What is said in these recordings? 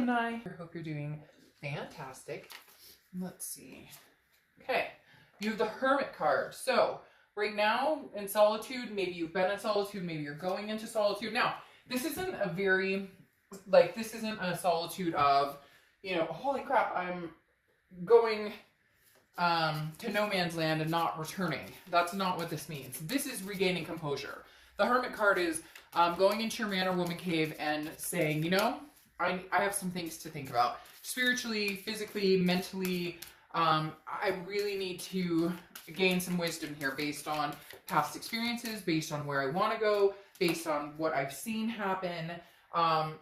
Gemini. I hope you're doing fantastic. Let's see. Okay, you have the Hermit card. So right now in solitude, maybe you've been in solitude, maybe you're going into solitude. Now, this isn't a very, like, this isn't a solitude of, you know, holy crap, I'm going to no man's land and not returning. That's not what this means. This is regaining composure. The Hermit card is going into your man or woman cave and saying, you know, I have some things to think about. Spiritually, physically, mentally, I really need to gain some wisdom here based on past experiences, based on where I want to go, based on what I've seen happen.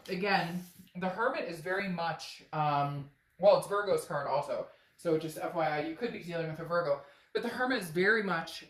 Again, the Hermit is very much, well, it's Virgo's card also. So just FYI, you could be dealing with a Virgo. But the Hermit is very much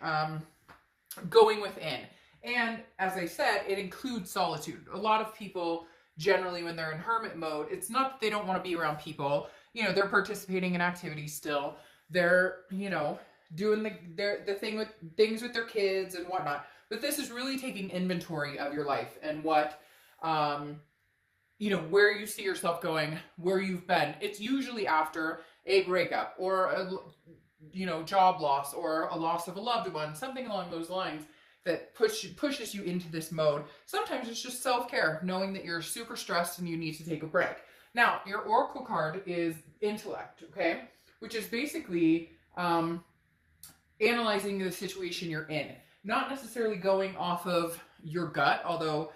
going within. And as I said, it includes solitude. A lot of people, generally when they're in Hermit mode, it's not that they don't want to be around people. You know, they're participating in activities still. They're, you know, doing the thing with things with their kids and whatnot. But this is really taking inventory of your life and what, you know, where you see yourself going, where you've been. It's usually after a breakup or a, you know, job loss or a loss of a loved one, something along those lines that pushes you into this mode. Sometimes it's just self-care, knowing that you're super stressed and you need to take a break. Now, your Oracle card is intellect, okay? Which is basically analyzing the situation you're in. Not necessarily going off of your gut, although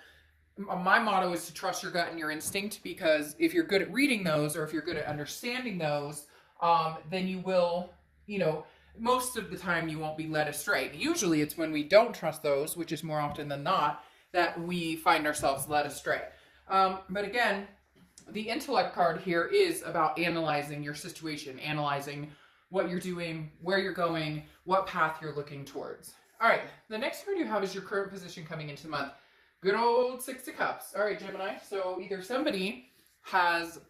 my motto is to trust your gut and your instinct, because if you're good at reading those or if you're good at understanding those, then you will, you know, most of the time you won't be led astray. Usually it's when we don't trust those, which is more often than not, that we find ourselves led astray. But again, the intellect card here is about analyzing your situation, analyzing what you're doing, where you're going, what path you're looking towards. All right, the next card you have is your current position coming into the month. Good old Six of Cups. All right, Gemini. So either somebody has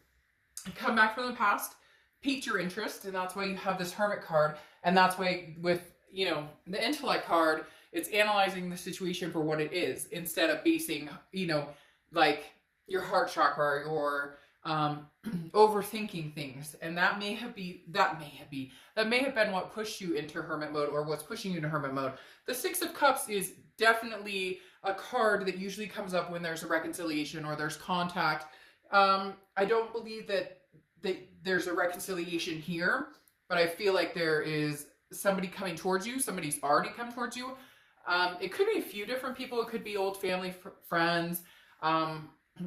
come back from the past, piqued your interest, and that's why you have this Hermit card. And that's why with, you know, the intellect card, it's analyzing the situation for what it is instead of basing, you know, like your heart chakra or overthinking things. And that may have been what pushed you into Hermit mode or what's pushing you into Hermit mode. The Six of Cups is definitely a card that usually comes up when there's a reconciliation or there's contact. I don't believe that there's a reconciliation here, but I feel like there is somebody coming towards you. Somebody's already come towards you. It could be a few different people. It could be old family friends,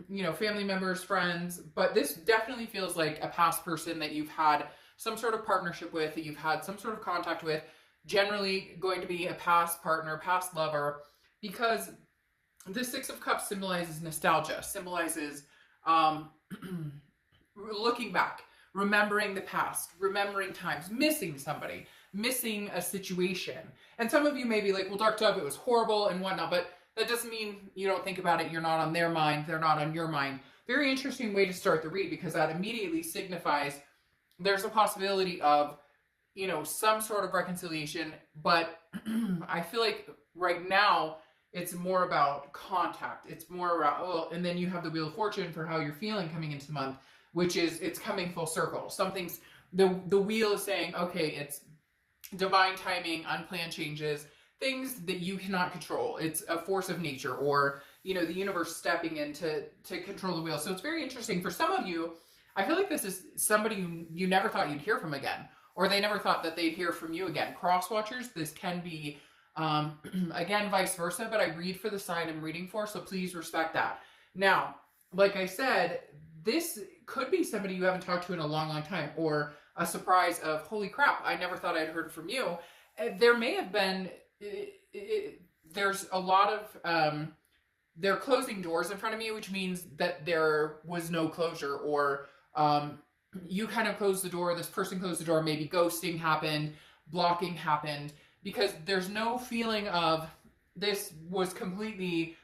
you know, family members, friends. But this definitely feels like a past person that you've had some sort of partnership with, that you've had some sort of contact with. Generally going to be a past partner, past lover, because the Six of Cups symbolizes nostalgia, symbolizes looking back, remembering the past, remembering times, missing somebody, missing a situation. And some of you may be like, well, Dark Dove, it was horrible and whatnot, but that doesn't mean you don't think about it. You're not on their mind. They're not on your mind. Very interesting way to start the read, because that immediately signifies there's a possibility of, you know, some sort of reconciliation. But I feel like right now it's more about contact. It's more about, oh, and then you have the Wheel of Fortune for how you're feeling coming into the month, which is it's coming full circle. Something's, the wheel is saying, okay, it's divine timing, unplanned changes, things that you cannot control. It's a force of nature, or, you know, the universe stepping in to control the wheel. So it's very interesting. For some of you, I feel like this is somebody you never thought you'd hear from again, or they never thought that they'd hear from you again. Cross watchers, this can be, again, vice versa, but I read for the sign I'm reading for, so please respect that. Now, like I said, this could be somebody you haven't talked to in a long, long time, or a surprise of, holy crap, I never thought I'd heard from you. There may have been, there's a lot of, they're closing doors in front of me, which means that there was no closure, or you kind of closed the door, this person closed the door, maybe ghosting happened, blocking happened, because there's no feeling of this was completely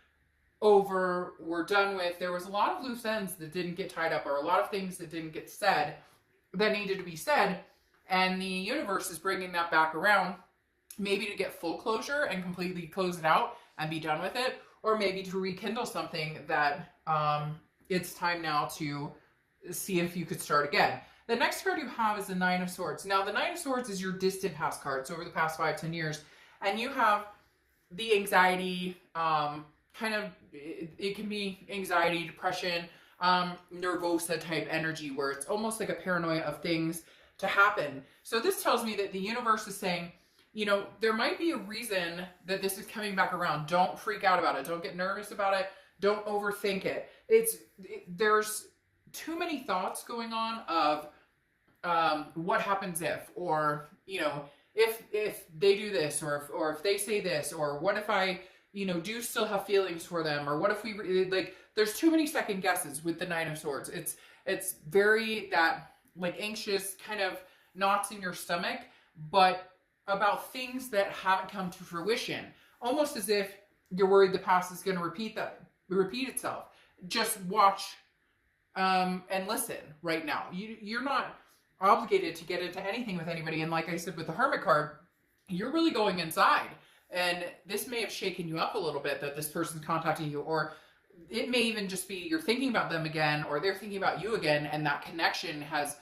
over, we're done with. There was a lot of loose ends that didn't get tied up, or a lot of things that didn't get said that needed to be said, and the universe is bringing that back around, maybe to get full closure and completely close it out and be done with it, or maybe to rekindle something that it's time now to, see if you could start again. The next card you have is the Nine of Swords. Now, the Nine of Swords is your distant past card, so over the past 5-10 years. And you have the anxiety, kind of, it can be anxiety, depression, nervosa type energy, where it's almost like a paranoia of things to happen. So this tells me that the universe is saying, you know, there might be a reason that this is coming back around. Don't freak out about it. Don't get nervous about it. Don't overthink it. There's too many thoughts going on of what happens if, or, you know, if they do this, or if they say this, or what if I, you know, do still have feelings for them, or what if we, like, there's too many second guesses with the Nine of Swords. It's very that, like, anxious kind of knots in your stomach, but about things that haven't come to fruition, almost as if you're worried the past is going to repeat itself. Just watch and listen right now. You're not obligated to get into anything with anybody, and like I said with the Hermit card, you're really going inside, and this may have shaken you up a little bit that this person's contacting you, or it may even just be you're thinking about them again, or they're thinking about you again, and that connection has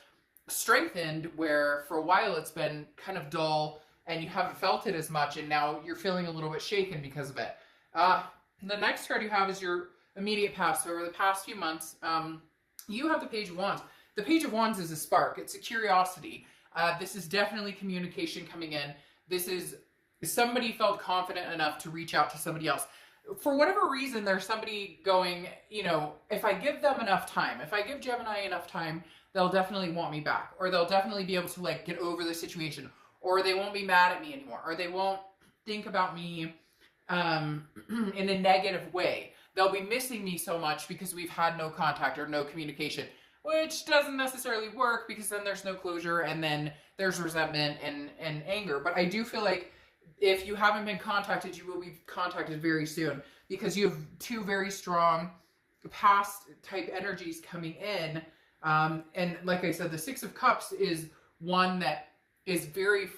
strengthened where for a while it's been kind of dull and you haven't felt it as much, and now you're feeling a little bit shaken because of it. The next card you have is your immediate past. So over the past few months, you have the Page of Wands. The Page of Wands is a spark. It's a curiosity. This is definitely communication coming in. This is somebody felt confident enough to reach out to somebody else. For whatever reason, there's somebody going, you know, if I give them enough time, if I give Gemini enough time, they'll definitely want me back, or they'll definitely be able to, like, get over the situation, or they won't be mad at me anymore, or they won't think about me in a negative way. They'll be missing me so much because we've had no contact or no communication, which doesn't necessarily work, because then there's no closure, and then there's resentment and anger. But I do feel like if you haven't been contacted, you will be contacted very soon, because you have two very strong past type energies coming in. And like I said, the Six of Cups is one that is very,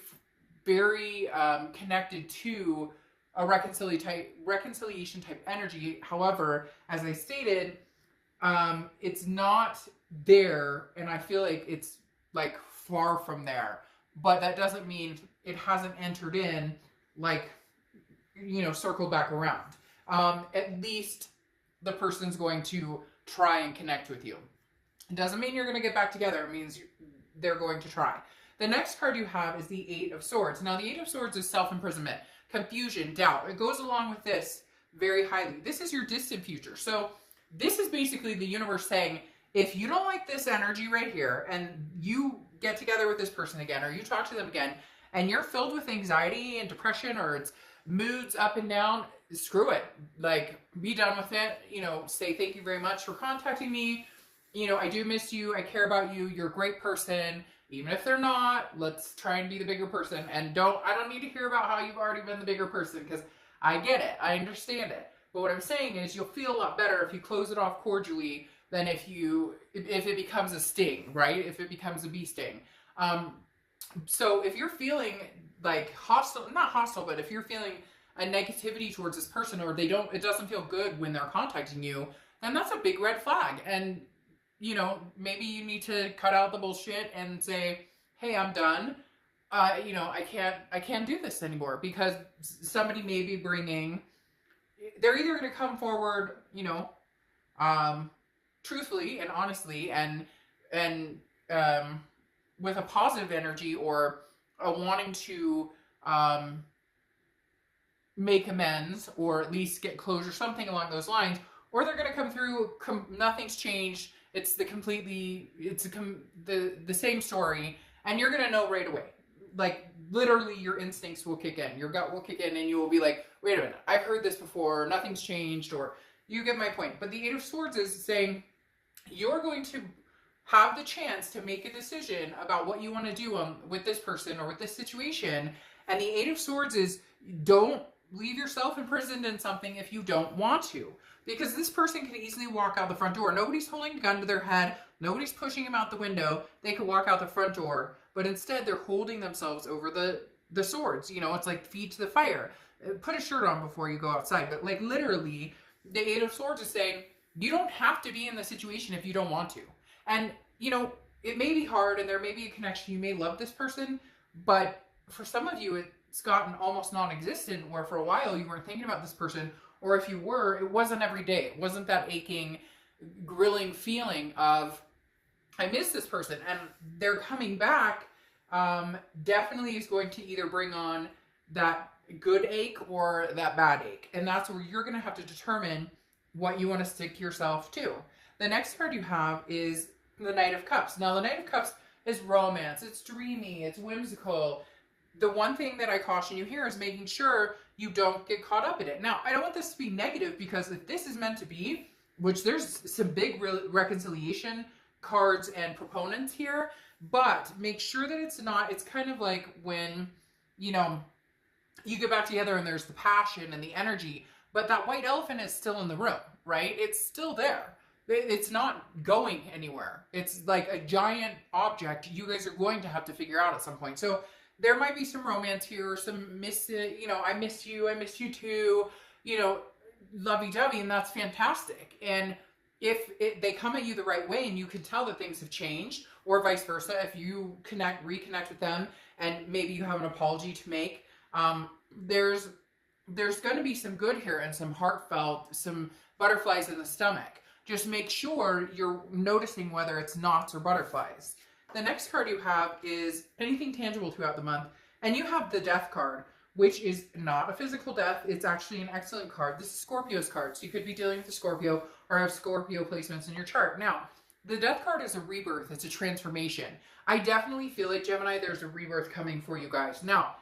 very connected to a reconciliation type energy. However, as I stated, it's not there, and I feel like it's, like, far from there. But that doesn't mean it hasn't entered in, like, you know, circled back around. At least the person's going to try and connect with you. It doesn't mean you're going to get back together. It means they're going to try. The next card you have is the Eight of Swords. Now, the Eight of Swords is self-imprisonment, confusion, doubt. It goes along with this very highly. This is your distant future. So this is basically the universe saying, if you don't like this energy right here, and you get together with this person again, or you talk to them again, and you're filled with anxiety and depression, or it's moods up and down, screw it. Like, be done with it. You know, say thank you very much for contacting me. You know, I do miss you. I care about you. You're a great person. Even if they're not, let's try and be the bigger person. And I don't need to hear about how you've already been the bigger person, because I get it. I understand it. But what I'm saying is, you'll feel a lot better if you close it off cordially than if it becomes a sting, right? If it becomes a bee sting. So if you're feeling like hostile, not hostile, but if you're feeling a negativity towards this person, or it doesn't feel good when they're contacting you, then that's a big red flag. And, you know, maybe you need to cut out the bullshit and say, hey, I'm done. You know, I can't do this anymore, because somebody may be they're either going to come forward, you know, truthfully and honestly, and with a positive energy, or a wanting to make amends, or at least get closure, something along those lines, or they're going to come through, nothing's changed, it's the same story, and you're going to know right away. Like, literally, your instincts will kick in, your gut will kick in, and you will be like, wait a minute, I've heard this before, nothing's changed, or you get my point. But the Eight of Swords is saying you're going to have the chance to make a decision about what you want to do with this person or with this situation. And the Eight of Swords is, don't leave yourself imprisoned in something if you don't want to. Because this person can easily walk out the front door. Nobody's holding a gun to their head. Nobody's pushing them out the window. They could walk out the front door. But instead, they're holding themselves over the swords. You know, it's like feet to the fire. Put a shirt on before you go outside. But, like, literally, the Eight of Swords is saying, you don't have to be in the situation if you don't want to. And, you know, it may be hard and there may be a connection. You may love this person, but for some of you, it's gotten almost non-existent where for a while you weren't thinking about this person, or if you were, it wasn't every day. It wasn't that aching, grilling feeling of, I miss this person. And they're coming back definitely is going to either bring on that good ache or that bad ache. And that's where you're going to have to determine what you want to stick yourself to. The next card you have is the Knight of Cups. Now, the Knight of Cups is romance. It's dreamy. It's whimsical. The one thing that I caution you here is making sure you don't get caught up in it. Now, I don't want this to be negative, because if this is meant to be, which there's some big reconciliation cards and proponents here, but make sure that it's not, it's kind of like when, you know, you get back together and there's the passion and the energy, but that white elephant is still in the room, right? It's still there. It's not going anywhere. It's like a giant object you guys are going to have to figure out at some point. So there might be some romance here, or some you know, I miss you too, you know, lovey-dovey, and that's fantastic. And if they come at you the right way and you can tell that things have changed, or vice versa, if you reconnect with them and maybe you have an apology to make, there's going to be some good here and some heartfelt, some butterflies in the stomach. Just make sure you're noticing whether it's knots or butterflies. The next card you have is anything tangible throughout the month. And you have the Death card, which is not a physical death. It's actually an excellent card. This is Scorpio's card. So you could be dealing with a Scorpio or have Scorpio placements in your chart. Now, the Death card is a rebirth. It's a transformation. I definitely feel like, Gemini, there's a rebirth coming for you guys. Now,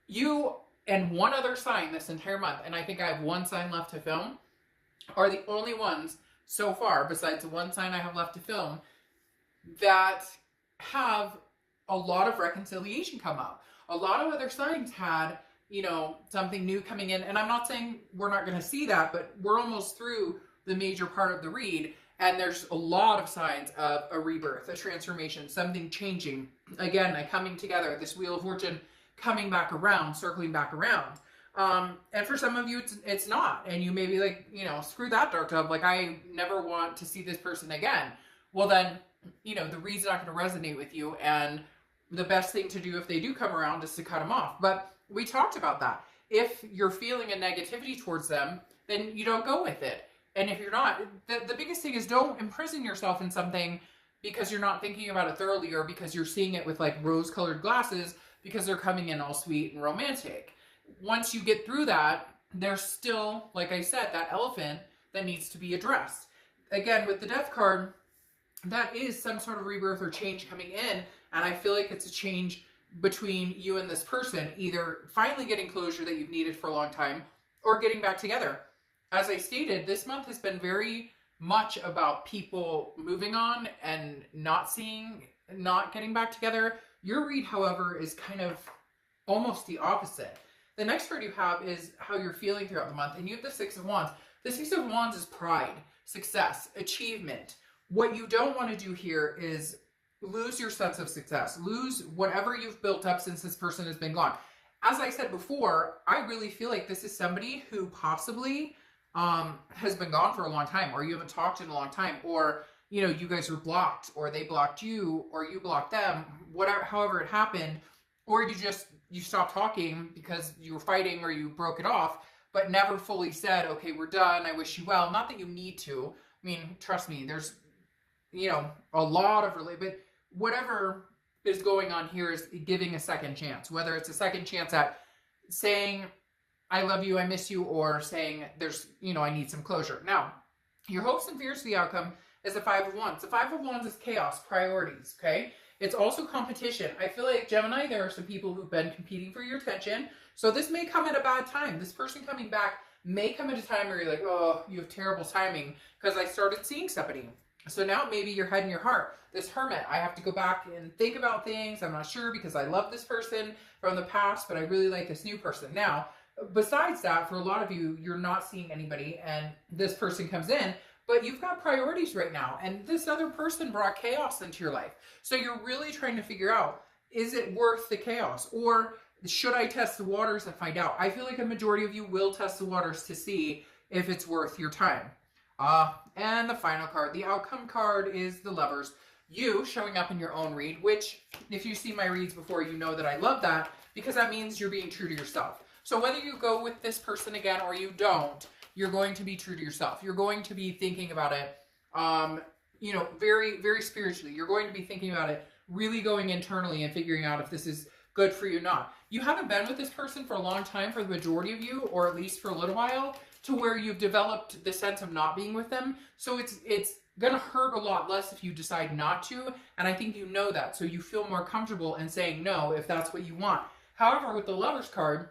you and one other sign this entire month, and I think I have one sign left to film, are the only ones so far, besides the one sign I have left to film, that have a lot of reconciliation come up. A lot of other signs had, you know, something new coming in, and I'm not saying we're not going to see that, but we're almost through the major part of the read, and there's a lot of signs of a rebirth, a transformation, something changing. Again, a coming together, this Wheel of Fortune coming back around, circling back around. And for some of you, it's not. And you may be like, you know, screw that, Dark Dove. Like, I never want to see this person again. Well, then, you know, the read's not going to resonate with you. And the best thing to do if they do come around is to cut them off. But we talked about that. If you're feeling a negativity towards them, then you don't go with it. And if you're not, the biggest thing is don't imprison yourself in something because you're not thinking about it thoroughly, or because you're seeing it with like rose-colored glasses because they're coming in all sweet and romantic. Once you get through that, there's still, like I said, that elephant that needs to be addressed. Again, with the Death card, that is some sort of rebirth or change coming in, and I feel like it's a change between you and this person, either finally getting closure that you've needed for a long time, or getting back together. As I stated, this month has been very much about people moving on and not getting back together. Your read, however, is kind of almost the opposite. The next card you have is how you're feeling throughout the month, and you have the Six of Wands. The Six of Wands is pride, success, achievement. What you don't want to do here is lose your sense of success, lose whatever you've built up since this person has been gone. As I said before, I really feel like this is somebody who possibly has been gone for a long time, or you haven't talked in a long time, or, you know, you guys were blocked, or they blocked you, or you blocked them, whatever, however it happened, or you stopped talking because you were fighting, or you broke it off, but never fully said, okay, we're done, I wish you well. Not that you need to. I mean, trust me, there's, you know, a lot of but whatever is going on here is giving a second chance, whether it's a second chance at saying, I love you, I miss you, or saying there's, you know, I need some closure. Now, your hopes and fears for the outcome is the Five of Wands. The Five of Wands is chaos, priorities, okay? It's also competition. I feel like, Gemini, there are some people who've been competing for your attention. So this may come at a bad time. This person coming back may come at a time where you're like, oh, you have terrible timing because I started seeing somebody. So now maybe your head and your heart, this Hermit, I have to go back and think about things. I'm not sure because I love this person from the past, but I really like this new person. Now, besides that, for a lot of you, you're not seeing anybody and this person comes in, but you've got priorities right now. And this other person brought chaos into your life. So you're really trying to figure out, is it worth the chaos? Or should I test the waters and find out? I feel like a majority of you will test the waters to see if it's worth your time. And the final card, the outcome card, is the Lovers. You showing up in your own read, which if you see my reads before, you know that I love that because that means you're being true to yourself. So whether you go with this person again or you don't, you're going to be true to yourself. You're going to be thinking about it, you know, very, very spiritually. You're going to be thinking about it, really going internally and figuring out if this is good for you or not. You haven't been with this person for a long time, for the majority of you, or at least for a little while, to where you've developed the sense of not being with them. So it's gonna hurt a lot less if you decide not to, and I think you know that, so you feel more comfortable in saying no if that's what you want. However, with the Lovers card,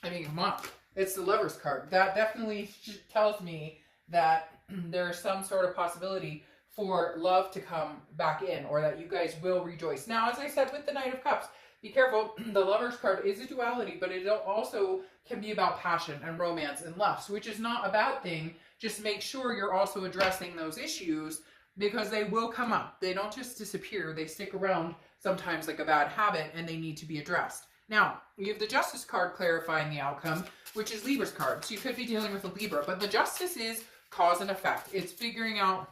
I mean, come on, it's the Lovers card. That definitely tells me that there's some sort of possibility for love to come back in, or that you guys will rejoice. Now, as I said with the Knight of Cups, be careful, the Lovers card is a duality, but it also can be about passion and romance and lust, which is not a bad thing. Just make sure you're also addressing those issues because they will come up. They don't just disappear. They stick around sometimes like a bad habit and they need to be addressed. Now, you have the Justice card clarifying the outcome, which is Libra's card. So you could be dealing with a Libra, but the Justice is cause and effect. It's figuring out,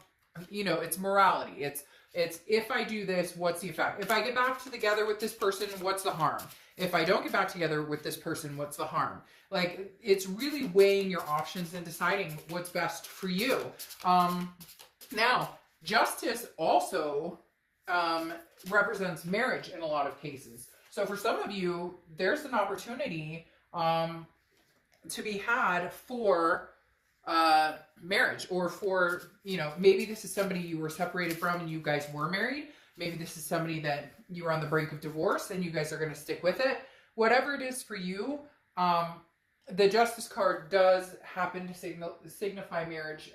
you know, it's morality. It's if I do this, what's the effect? If I get back together with this person, what's the harm? If I don't get back together with this person, what's the harm? Like, it's really weighing your options and deciding what's best for you. Now, Justice also represents marriage in a lot of cases. So for some of you, there's an opportunity to be had for marriage, or for, you know, maybe this is somebody you were separated from and you guys were married. Maybe this is somebody that you were on the brink of divorce and you guys are going to stick with it. Whatever it is for you, the Justice card does happen to signify marriage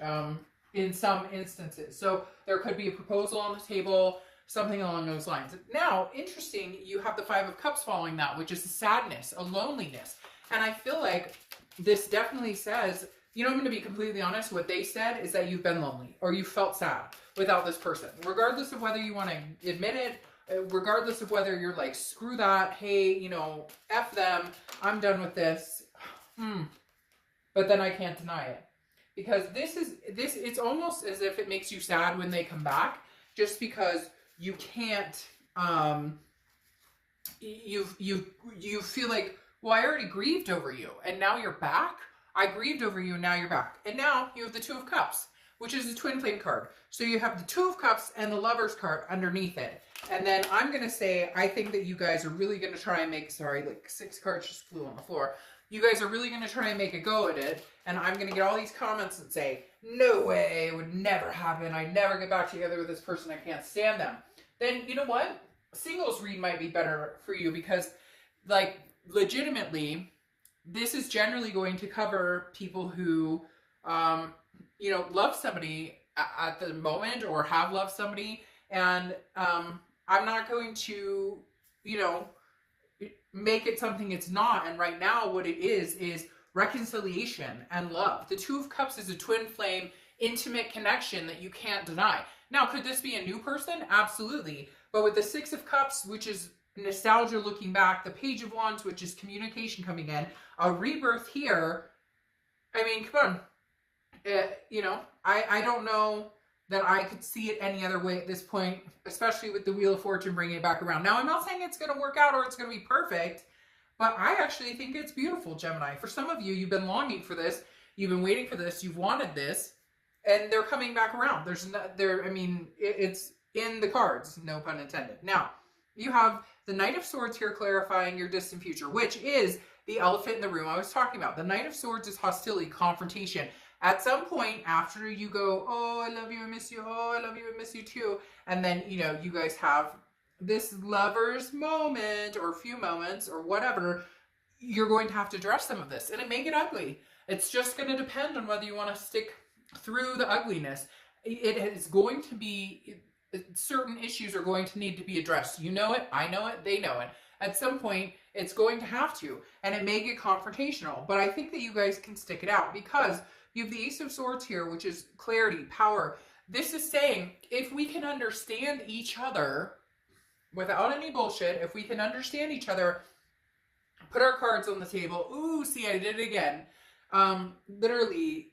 in some instances. So there could be a proposal on the table, something along those lines. Now, interesting, you have the Five of Cups following that, which is a sadness, a loneliness. And I feel like this definitely says, you know, I'm going to be completely honest, what they said is that you've been lonely or you felt sad without this person. Regardless of whether you want to admit it, regardless of whether you're like, screw that, hey, you know, F them, I'm done with this. But then I can't deny it. Because it's almost as if it makes you sad when they come back, just because you can't, you feel like, well, I already grieved over you and now you're back. I grieved over you and now you're back. And now you have the Two of Cups, which is the twin flame card. So you have the Two of Cups and the Lovers card underneath it. And then I'm going to say, I think that you guys are really going to try and make, sorry, like 6 cards just flew on the floor. You guys are really going to try and make a go at it. And I'm going to get all these comments that say, no way, it would never happen. I'd never get back together with this person. I can't stand them. Then, you know what? Singles read might be better for you because, like, legitimately, this is generally going to cover people who, you know, love somebody at the moment or have loved somebody. And I'm not going to, you know, make it something it's not. And right now what it is reconciliation and love. The Two of Cups is a twin flame, intimate connection that you can't deny. Now, could this be a new person? Absolutely. But with the Six of Cups, which is nostalgia looking back, the Page of Wands, which is communication coming in, a rebirth here. I mean, come on. You know, I don't know that I could see it any other way at this point, especially with the Wheel of Fortune bringing it back around. Now, I'm not saying it's going to work out or it's going to be perfect, but I actually think it's beautiful, Gemini. For some of you, you've been longing for this. You've been waiting for this. You've wanted this, and they're coming back around. I mean, it's in the cards, no pun intended. Now, you have the Knight of Swords here clarifying your distant future, which is the elephant in the room I was talking about. The Knight of Swords is hostility, confrontation. At some point after you go, oh, I love you, I miss you, oh, I love you, I miss you too. And then, you know, you guys have this lover's moment or a few moments or whatever, you're going to have to address some of this. And it may get ugly. It's just going to depend on whether you want to stick through the ugliness. It is going to be, certain issues are going to need to be addressed. You know it, I know it, they know it. At some point, it's going to have to, and it may get confrontational. But I think that you guys can stick it out because you have the Ace of Swords here, which is clarity, power. This is saying if we can understand each other without any bullshit, if we can understand each other, put our cards on the table. Ooh, see, I did it again. Literally,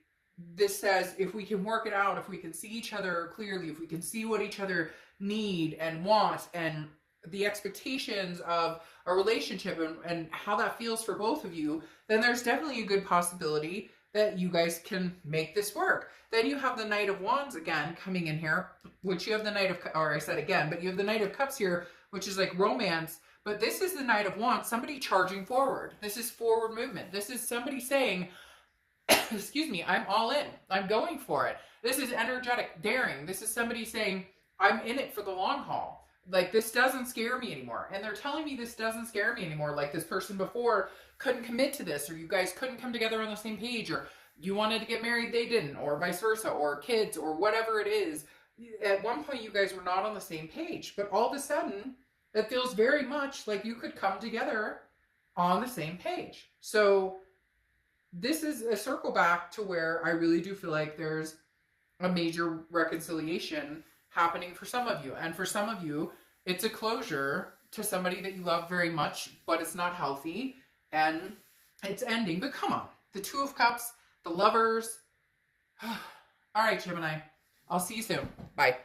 this says if we can work it out, if we can see each other clearly, if we can see what each other need and want and the expectations of a relationship and how that feels for both of you, then there's definitely a good possibility that you guys can make this work. Then you have the Knight of Wands again coming in here, which you have the Knight of, or I said again, but you have the Knight of Cups here, which is like romance. But this is the Knight of Wands, somebody charging forward. This is forward movement. This is somebody saying, excuse me, I'm all in. I'm going for it. This is energetic daring. This is somebody saying, I'm in it for the long haul. Like, this doesn't scare me anymore. And they're telling me this doesn't scare me anymore. Like, this person before couldn't commit to this, or you guys couldn't come together on the same page, or you wanted to get married, they didn't, or vice versa, or kids, or whatever it is. At one point, you guys were not on the same page. But all of a sudden, it feels very much like you could come together on the same page. So this is a circle back to where I really do feel like there's a major reconciliation happening for some of you. And for some of you, it's a closure to somebody that you love very much, but it's not healthy and it's ending. But come on, the Two of Cups, the Lovers. All right, Gemini, I'll see you soon. Bye.